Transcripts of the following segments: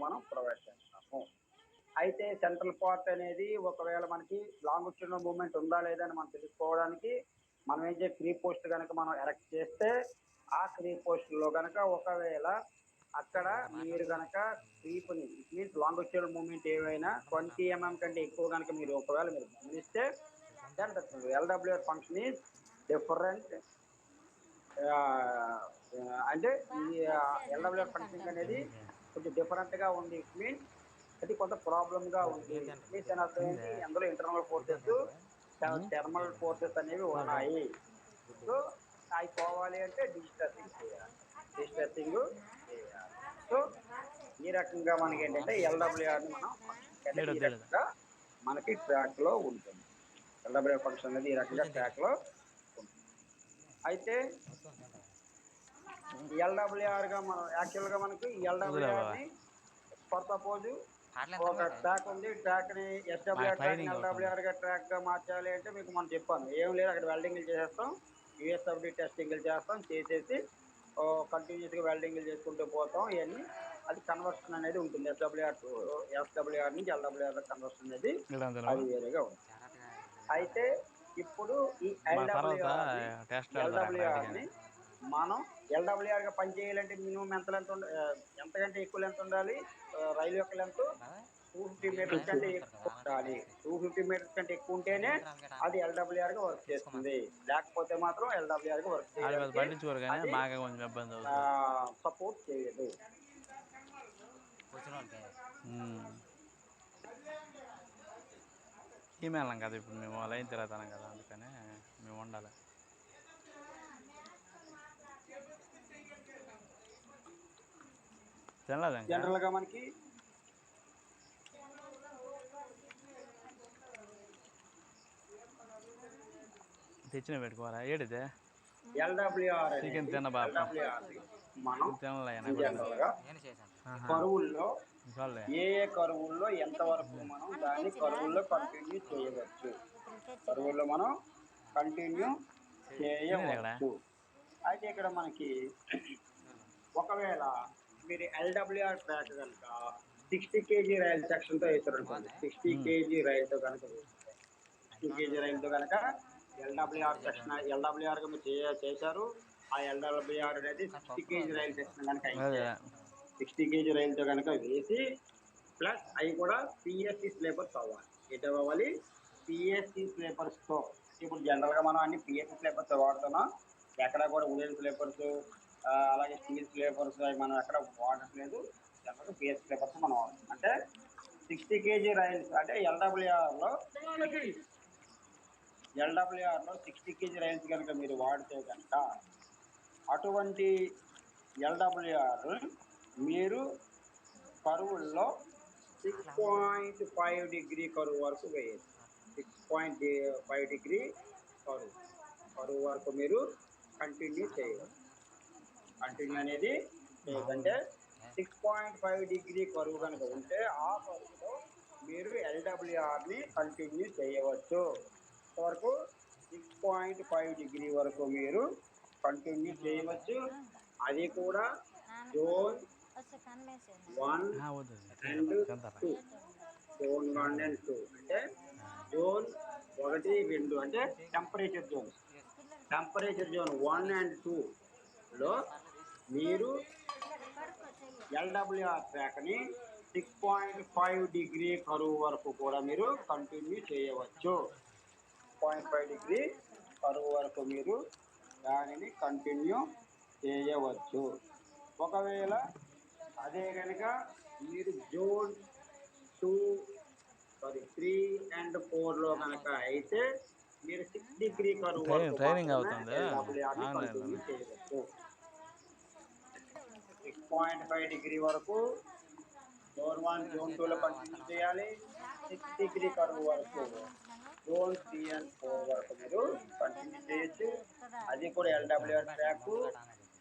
మనం ప్రొవైడ్ చేస్తాము. అయితే సెంట్రల్ పార్ట్ అనేది ఒకవేళ మనకి లాంగిట్యూడినల్ మూవ్‌మెంట్ ఉందా లేదా అని మనం తెలుసుకోవడానికి మనం ఏం చేయాలి, క్రీప్ పోస్ట్ గనక మనం ఎరెక్ట్ చేస్తే ఆ క్రీప్ పోస్ట్‌లో గనక ఒకవేళ అక్కడ మీరు గనక క్రీప్‌ని ఇట్ మీన్స్ లాంగిట్యూడినల్ మూవ్‌మెంట్ ఏవైనా 20 కంటే ఎక్కువ గనక మీరు ఒకవేళ మీరు గమనిస్తే then the LWR function is different. Ah, అంటే ఈ ఎల్‌డబ్ల్యూఆర్ ఫంక్షనింగ్ అనేది కొంచెం డిఫరెంట్‌గా ఉంది. ఇట్ మీన్స్ అది కొంత ప్రాబ్లమ్‌గా ఉంది. ఇట్ మీన్స్ దాని అర్థం ఏంటి? అందులో ఇంటర్నల్ ఫోర్సెస్, థర్మల్ ఫోర్సెస్ అనేవి ఉన్నాయి. సో, అయి పోవాలి అంటే డిస్ట్రెస్సింగ్ చేయాలి. డిస్ట్రెస్సింగ్ చేయాలి. సో, ఈ రకంగా మనకేంటంటే ఎల్‌డబ్ల్యూఆర్‌ని మనం ఫంక్షనింగ్ అనేది ఈ రకంగా మనకి ట్రాక్‌లో ఉంటుంది. ఎల్‌డబ్ల్యూఆర్ ఫంక్షన్ అనేది ఈ రకంగా ట్రాక్‌లో ఉంటుంది. అయితే ఎల్‌డబ్ల్యూఆర్‌గా మనం యాక్చువల్‌గా మనకి ఎల్‌డబ్ల్యూఆర్‌ని ఫర్ సపోజ్ ఒక ట్రాక్ ఉంది. ట్రాక్‌ని ఎస్‌డబ్ల్యూఆర్ ట్రాక్‌ని ఎల్‌డబ్ల్యూఆర్‌గా ట్రాక్‌గా మార్చాలి అంటే మీకు మొన్న చెప్పాను. ఏం లేదు, అక్కడ వెల్డింగ్‌లు చేసేస్తాం. యూఎస్‌డబ్ల్యూ టెస్టింగ్‌లు చేస్తాం. చేసేసి కంటిన్యూయస్‌గా వెల్డింగ్‌లు చేసుకుంటూ పోతాం. ఇయన్నీ అది కన్వర్షన్ అనేది ఉంటుంది. ఎస్‌డబ్ల్యూఆర్ నుంచి ఎల్‌డబ్ల్యూఆర్ కన్వర్షన్ అనేది అది వేరేగా ఉంటుంది. అయితే ఇప్పుడు ఈ ఎల్‌డబ్ల్యూఆర్‌ని ఎల్‌డబ్ల్యూఆర్‌ని మనం ఎల్‌డబ్ల్యూఆర్‌గా పనిచేయాలంటే మినిమమ్ ఎంతకంటే ఎక్కువ లెంత్ ఉండాలి? రైలు యొక్క లెంత్ 250 మీటర్స్ కంటే ఎక్కువ ఉండాలి. 250 మీటర్స్ కంటే ఎక్కువ ఉంటేనే అది ఎల్‌డబ్ల్యూఆర్‌గా వర్క్ చేస్తుంది. లేకపోతే మాత్రం ఎల్‌డబ్ల్యూఆర్‌గా వర్క్ చేయడానికి అది సపోర్ట్ చేయదు. ఈమెళ్ళం కదా ఇప్పుడు మేము లైన్ తిరుగుతాం కదా, అందుకనే మేము ఉండాలి. తినలేదు ఇంకా జనరల్‌గా మనకి తెచ్చిన పెట్టుకోవాలా ఏడితే ఎల్‌డబ్ల్యూఆర్ చికెన్ అనేది తిన్న బాప ఎల్‌డబ్ల్యూఆర్‌ని మనం తినలే ఇన్ కూడా జనరల్‌గా కరువుల్లో చాలే ఏ ఏ కరువుల్లో ఎంతవరకు మనం దాన్ని కరువుల్లో కంటిన్యూ చేయవచ్చు. కరువుల్లో మనం కంటిన్యూ తినేది ఇక్కడ చేయవచ్చు. అయితే ఇక్కడ మనకి ఒకవేళ మీరు ఎల్‌డబ్ల్యూఆర్ ట్రాక్ గనుక 60 కేజీ రైలు సెక్షన్‌తో వేశారనుకోండి. 60 కేజీ రైలుతో గనుక వేస్తే 60 కేజీ రైలుతో గనక ఎల్‌డబ్ల్యూఆర్‌గా మీరు చేశారు. ఆ ఎల్‌డబ్ల్యూఆర్ అనేది 60 కేజీ రైలు సెక్షన్ గనక అయితే అదే 60 కేజీ రైలుతో గనక వేసి ప్లస్ అవి కూడా పీఎస్సీ స్లీపర్స్ అవ్వాలి. ఏంటవ్వాలి? పీఎస్సీ స్లీపర్స్‌తో. ఇప్పుడు జనరల్‌గా మనం అన్ని పీఎస్సీ స్లీపర్స్ వాడుతున్నాం. ఎక్కడ కూడా వుడెన్ స్లీపర్స్ అలాగే స్టీల్ స్లీపర్స్ అవి మనం ఎక్కడ వాడట్లేదు. జనరల్‌గా పీఎస్సీ స్లీపర్స్ మనం వాడుతున్నాం. అంటే 60 కేజీ రైల్స్ అంటే ఎల్‌డబ్ల్యూఆర్‌లో 60 కేజీ రైల్స్ గనక మీరు వాడితే గనక అటువంటి ఎల్‌డబ్ల్యూఆర్ మీరు కరువుల్లో 6.5 డిగ్రీ కరువు వరకు వేయొచ్చు. 6.5 డిగ్రీ కరువు వరకు మీరు కంటిన్యూ చేయవచ్చు. కంటిన్యూ అనేది చేయొచ్చు. అంటే 6.5 డిగ్రీ కరువు కనుక ఉంటే ఆ కరువులో మీరు ఎల్‌డబ్ల్యూఆర్‌ని కంటిన్యూ చేయవచ్చు. ఇంతవరకు 6.5 డిగ్రీ వరకు మీరు కంటిన్యూ చేయవచ్చు. అది కూడా జోన్ 1 అండ్ 2. జోన్ 1 అండ్ 2 అంటే జోన్ 1, 2 అంటే temperature Jones. Temperature zone 1 and 2లో మీరు ఎల్‌డబ్ల్యూఆర్ ట్రాక్‌ని 6.5 డిగ్రీ కరువు వరకు కూడా మీరు కంటిన్యూ చేయవచ్చు. 6.5 డిగ్రీ కరువు వరకు మీరు దానిని కంటిన్యూ చేయవచ్చు. ఒకవేళ అదే గనక మీరు జోన్ 3 అండ్ 4లో గనక అయితే మీరు 6 డిగ్రీ కరువు వరకు ట్రైనింగ్ మాత్రమే అవుతుంది ఎల్‌డబ్ల్యూఆర్‌ని ఆన్లైన్లో. కంటిన్యూ చేయవచ్చు. 6.5 డిగ్రీ వరకు జోన్ 1, జోన్ 2లో కంటిన్యూ చేయాలి. 6 డిగ్రీ కరువు వరకు జోన్ 3 అండ్ 4 వరకు మీరు కంటిన్యూ చేయొచ్చు. అది కూడా ఎల్‌డబ్ల్యూఆర్ ట్రాక్.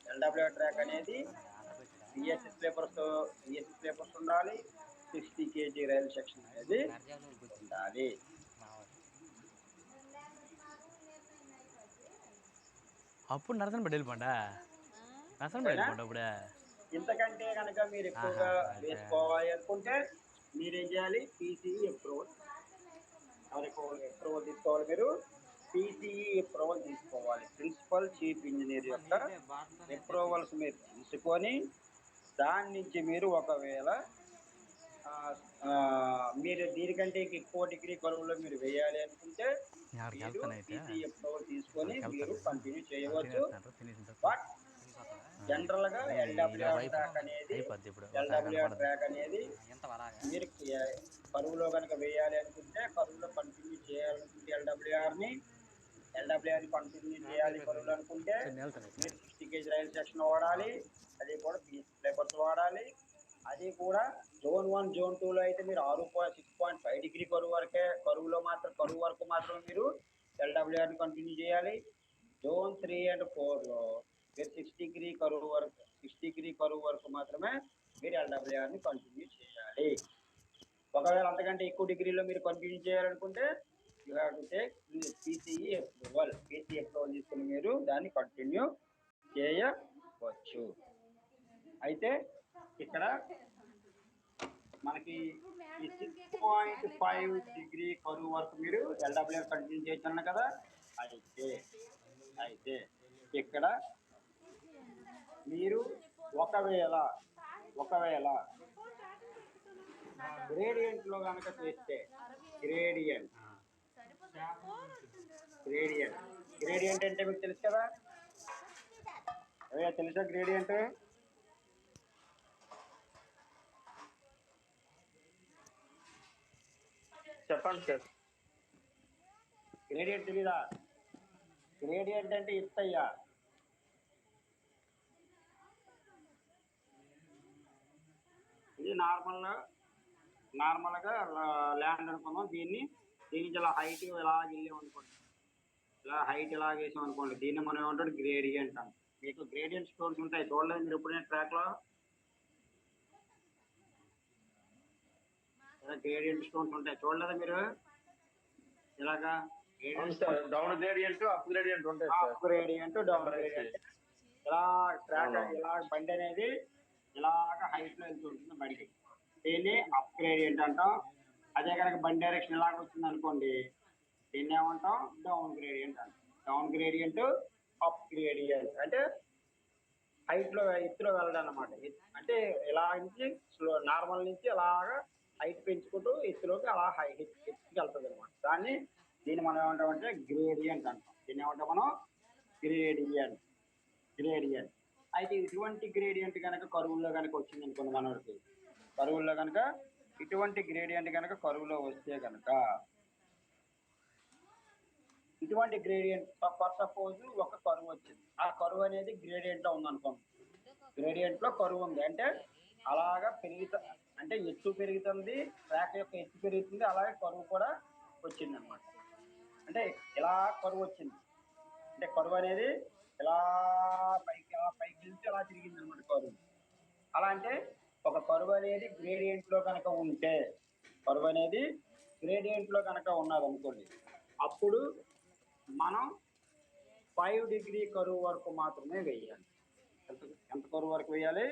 ఎల్‌డబ్ల్యూఆర్ ట్రాక్ అనేది పీఎస్సీ స్లీపర్స్ ఉండాలి. 60 కేజీ రైలు సెక్షన్ అనేది ఉండాలి. అప్పుడు నరసనపేట వెళ్ళిపోండా, నరసనపేట ఓకేనా? వెళ్ళిపోండి అప్పుడే. ఇంతకంటే కనుక మీరు ఆహా! ఎక్కువగా అదే. వేసుకోవాలి అనుకుంటే మీరేం చేయాలి? పీసీఈ అప్రూవల్ అప్రూవల్ తీసుకోవాలి మీరు. పీసీఈ అప్రూవల్ తీసుకోవాలి. ప్రిన్సిపల్ చీఫ్ ఇంజినీర్ యొక్క అప్రూవల్స్ మీరు తీసుకొని దాని నుంచి మీరు ఒకవేళ మీరు దీనికంటే ఎక్కువ డిగ్రీ కొలువులో మీరు వేయాలి అనుకుంటే మీరు ఆడికెళ్తానయితే. పీసీఈ అప్రూవల్ తీసుకొని మీరు ఆడికెళ్తాను. కంటిన్యూ చేయవచ్చు. తినేస్తున్నాడు. తినేసిన బట్ జనరల్‌గా ఇది ఈలోపు ఎల్‌డబ్ల్యూఆర్ ట్రాక్ అనేది అయిపోద్ది ఇప్పుడు. ఒక అరగంట ఎల్‌డబ్ల్యూఆర్ పడద్ది. ట్రాక్ అనేది మీరు కరువులో గనక వేయాలి అనుకుంటే కరువులో కంటిన్యూ చేయాలనుకుంటే ఎల్‌డబ్ల్యూఆర్‌ని కంటిన్యూ చేయాలి కరువులో అనుకుంటే మీరు 60 కేజీ రైలు సెక్షన్ వాడాలి. అది కూడా పీస్ పేపర్స్ వాడాలి. అది కూడా జోన్ 1, జోన్ 2లో అయితే మీరు 6.5 డిగ్రీ కరువు వరకు మాత్రమే మీరు ఎల్‌డబ్ల్యూఆర్‌ని కంటిన్యూ చేయాలి. జోన్ 3 అండ్ 4లో మీరు 6 డిగ్రీ కరువు వరకు మాత్రమే మీరు ఎల్‌డబ్ల్యూఆర్‌ని కంటిన్యూ చేయాలి. ఒకవేళ అంతకంటే ఎక్కువ డిగ్రీలో మీరు కంటిన్యూ చేయాలనుకుంటే you have to take PCE approval తీసుకుని మీరు దాన్ని కంటిన్యూ చేయవచ్చు. అయితే ఇక్కడ మనకి ఈ 6.5 డిగ్రీ కరువు వరకు మీరు ఎల్‌డబ్ల్యూఆర్ కంటిన్యూ చేయొచ్చు కదా. అయితే ఇక్కడ మీరు ఒకవేళ గ్రేడియంట్ లో కనుక చేస్తే గ్రేడియంట్ అంటే మీకు తెలుసు కదా. తెలుసా గ్రేడియంట్? చెప్పండి సార్. గ్రేడియంట్ తెలీదా? గ్రేడియంట్ అంటే ఇస్తయ్యా. ఇది నార్మల్గా ల్యాండ్ అనుకున్నాం. దీన్ని ఇలా హైట్ ఇలా వెళ్ళాం అనుకోండి, ఇలా హైట్ ఇలా వేసాం అనుకోండి, దీన్ని మనం ఏమంటాడు గ్రేడియంట్ అంట. మీకు గ్రేడియంట్ స్టోన్స్ ఉంటాయి, చూడలేదు మీరు ఎప్పుడైనా ట్రాక్లో? గ్రేడియంట్ స్టోన్స్ ఉంటాయి, చూడలేదా మీరు? ఇలాగా డౌన్ గ్రేడియంట్, అప్ గ్రేడియంట్ ఉంటాయి. Up gradient, down gradient. ఇలా ట్రాక్ ఇలా బండి అనేది ఇలాగ హైట్ లో వెళ్తుంటుంది బండి, దీన్ని అప్ గ్రేడియంట్ అంటాం. అదే కనుక బండి డైరెక్షన్ ఇలాగ వచ్చింది అనుకోండి, దీన్ని ఏమంటాం డౌన్ గ్రేడియంట్ అంటాం. డౌన్ గ్రేడియంట్, అప్ గ్రేడియంట్ అంటే హైట్ లో ఎత్తులో వెళ్ళడం అన్నమాట. అంటే ఇలా నుంచి నార్మల్ నుంచి అలాగా హైట్ పెంచుకుంటూ ఎత్తులోకి అలా ఎత్తుకి వెళ్తుంది అనమాట. దీన్ని మనం ఏమంటామంటే గ్రేడియంట్ అంటాం. దీన్ని ఏమంటాం మనం గ్రేడియంట్. అయితే ఇటువంటి గ్రేడియంట్ కనుక కరువుల్లో కనుక వచ్చింది అనుకోండి, మనకి కరువుల్లో కనుక ఇటువంటి గ్రేడియంట్ కనుక కరువులో వస్తే కనుక, ఇటువంటి గ్రేడియంట్ సపోజ్ ఒక కరువు వచ్చింది, ఆ కరువు అనేది గ్రేడియంట్ లో ఉందనుకోండి. గ్రేడియంట్ లో కరువు ఉంది అంటే అలాగా అంటే ఎత్తు పెరుగుతుంది, ట్రాక్ యొక్క ఎత్తు పెరుగుతుంది, అలాగే కరువు కూడా వచ్చింది అనమాట. అంటే ఇలా కరువు వచ్చింది అంటే కరువు అనేది ఇలా పైకి వెళ్తే అలా తిరిగింది అనమాట కరువు. అలా అంటే ఒక కరువు అనేది గ్రేడియంట్ లో కనుక ఉంటే, ఉన్నదనుకోండి, అప్పుడు మనం 5 డిగ్రీ కరువు వరకు మాత్రమే వేయాలి. ఎంత కరువు వరకు వేయాలి?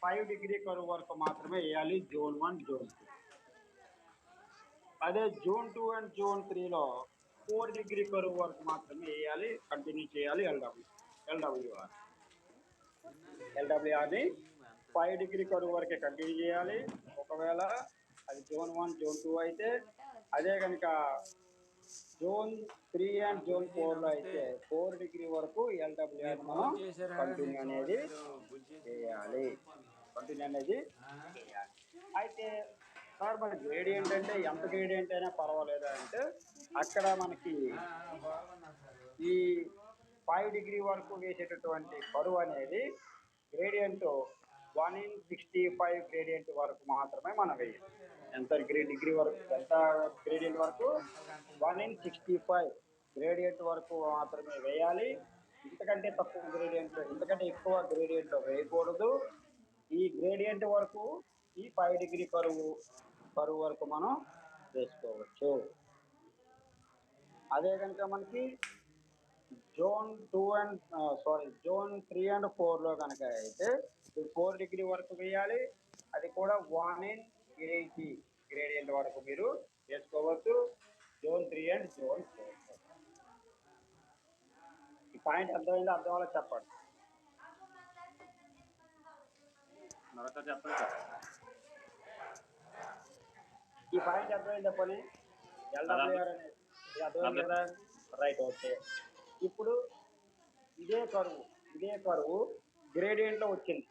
5 డిగ్రీ కరువు వరకు మాత్రమే వేయాలి జోన్ 1, జోన్ 2. అదే జోన్ 2 అండ్ జోన్ 3లో 4 డిగ్రీ కరువు వరకు మాత్రమే వేయాలి, కంటిన్యూ చేయాలి ఎల్‌డబ్ల్యూఆర్ని 5 డిగ్రీ కరువు వరకే కంటిన్యూ చేయాలి. ఒకవేళ అది జోన్ 1, జోన్ 2 అయితే, అదే కనుక జోన్ 3 అండ్ జోన్ 4లో అయితే 4 డిగ్రీ వరకు ఎల్‌డబ్ల్యూఆర్ మనం కంటిన్యూ అనేది చేయాలి. అయితే సార్ మరి గ్రేడియంట్ అంటే ఎంత గ్రేడియంట్ అయినా పర్వాలేదా అంటే, అక్కడ మనకి ఈ 5 డిగ్రీ వరకు వేసేటటువంటి కరువు అనేది గ్రేడియంట్ 1/65 గ్రేడియంట్ వరకు మాత్రమే మనం వేయాలి. ఎంత గ్రేడియంట్ వరకు? 1/65 గ్రేడియంట్ వరకు మాత్రమే వేయాలి. ఇంతకంటే ఎక్కువ గ్రేడియంట్ వేయకూడదు. ఈ గ్రేడియంట్ వరకు ఈ 5 డిగ్రీ కరువు వరకు మనం వేసుకోవచ్చు. అదే కనుక మనకి జోన్ 3 అండ్ 4లో కనుక అయితే 4 డిగ్రీ వరకు వేయాలి. అది కూడా 1/80 గ్రేడియంట్ వరకు మీరు వేసుకోవచ్చు. Zone 3 and zone 4. ఈ పాయింట్ అర్థమైందో అర్థం వల్ల చెప్పండి. మరొక చెప్పండి సార్. ఈ పాయింట్ అర్థమైందా పని ఎల్డబ్ల్యూఆర్ అనేది అర్థమైంది కదా? Right, okay. ఇప్పుడు ఇదే కరువు గ్రేడియంట్లో వచ్చింది.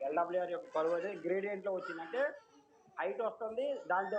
ఎల్డబ్ల్యూఆర్ యొక్క కరువు అనేది గ్రేడియంట్లో వచ్చిందంటే హైట్ వస్తుంది, దాంతో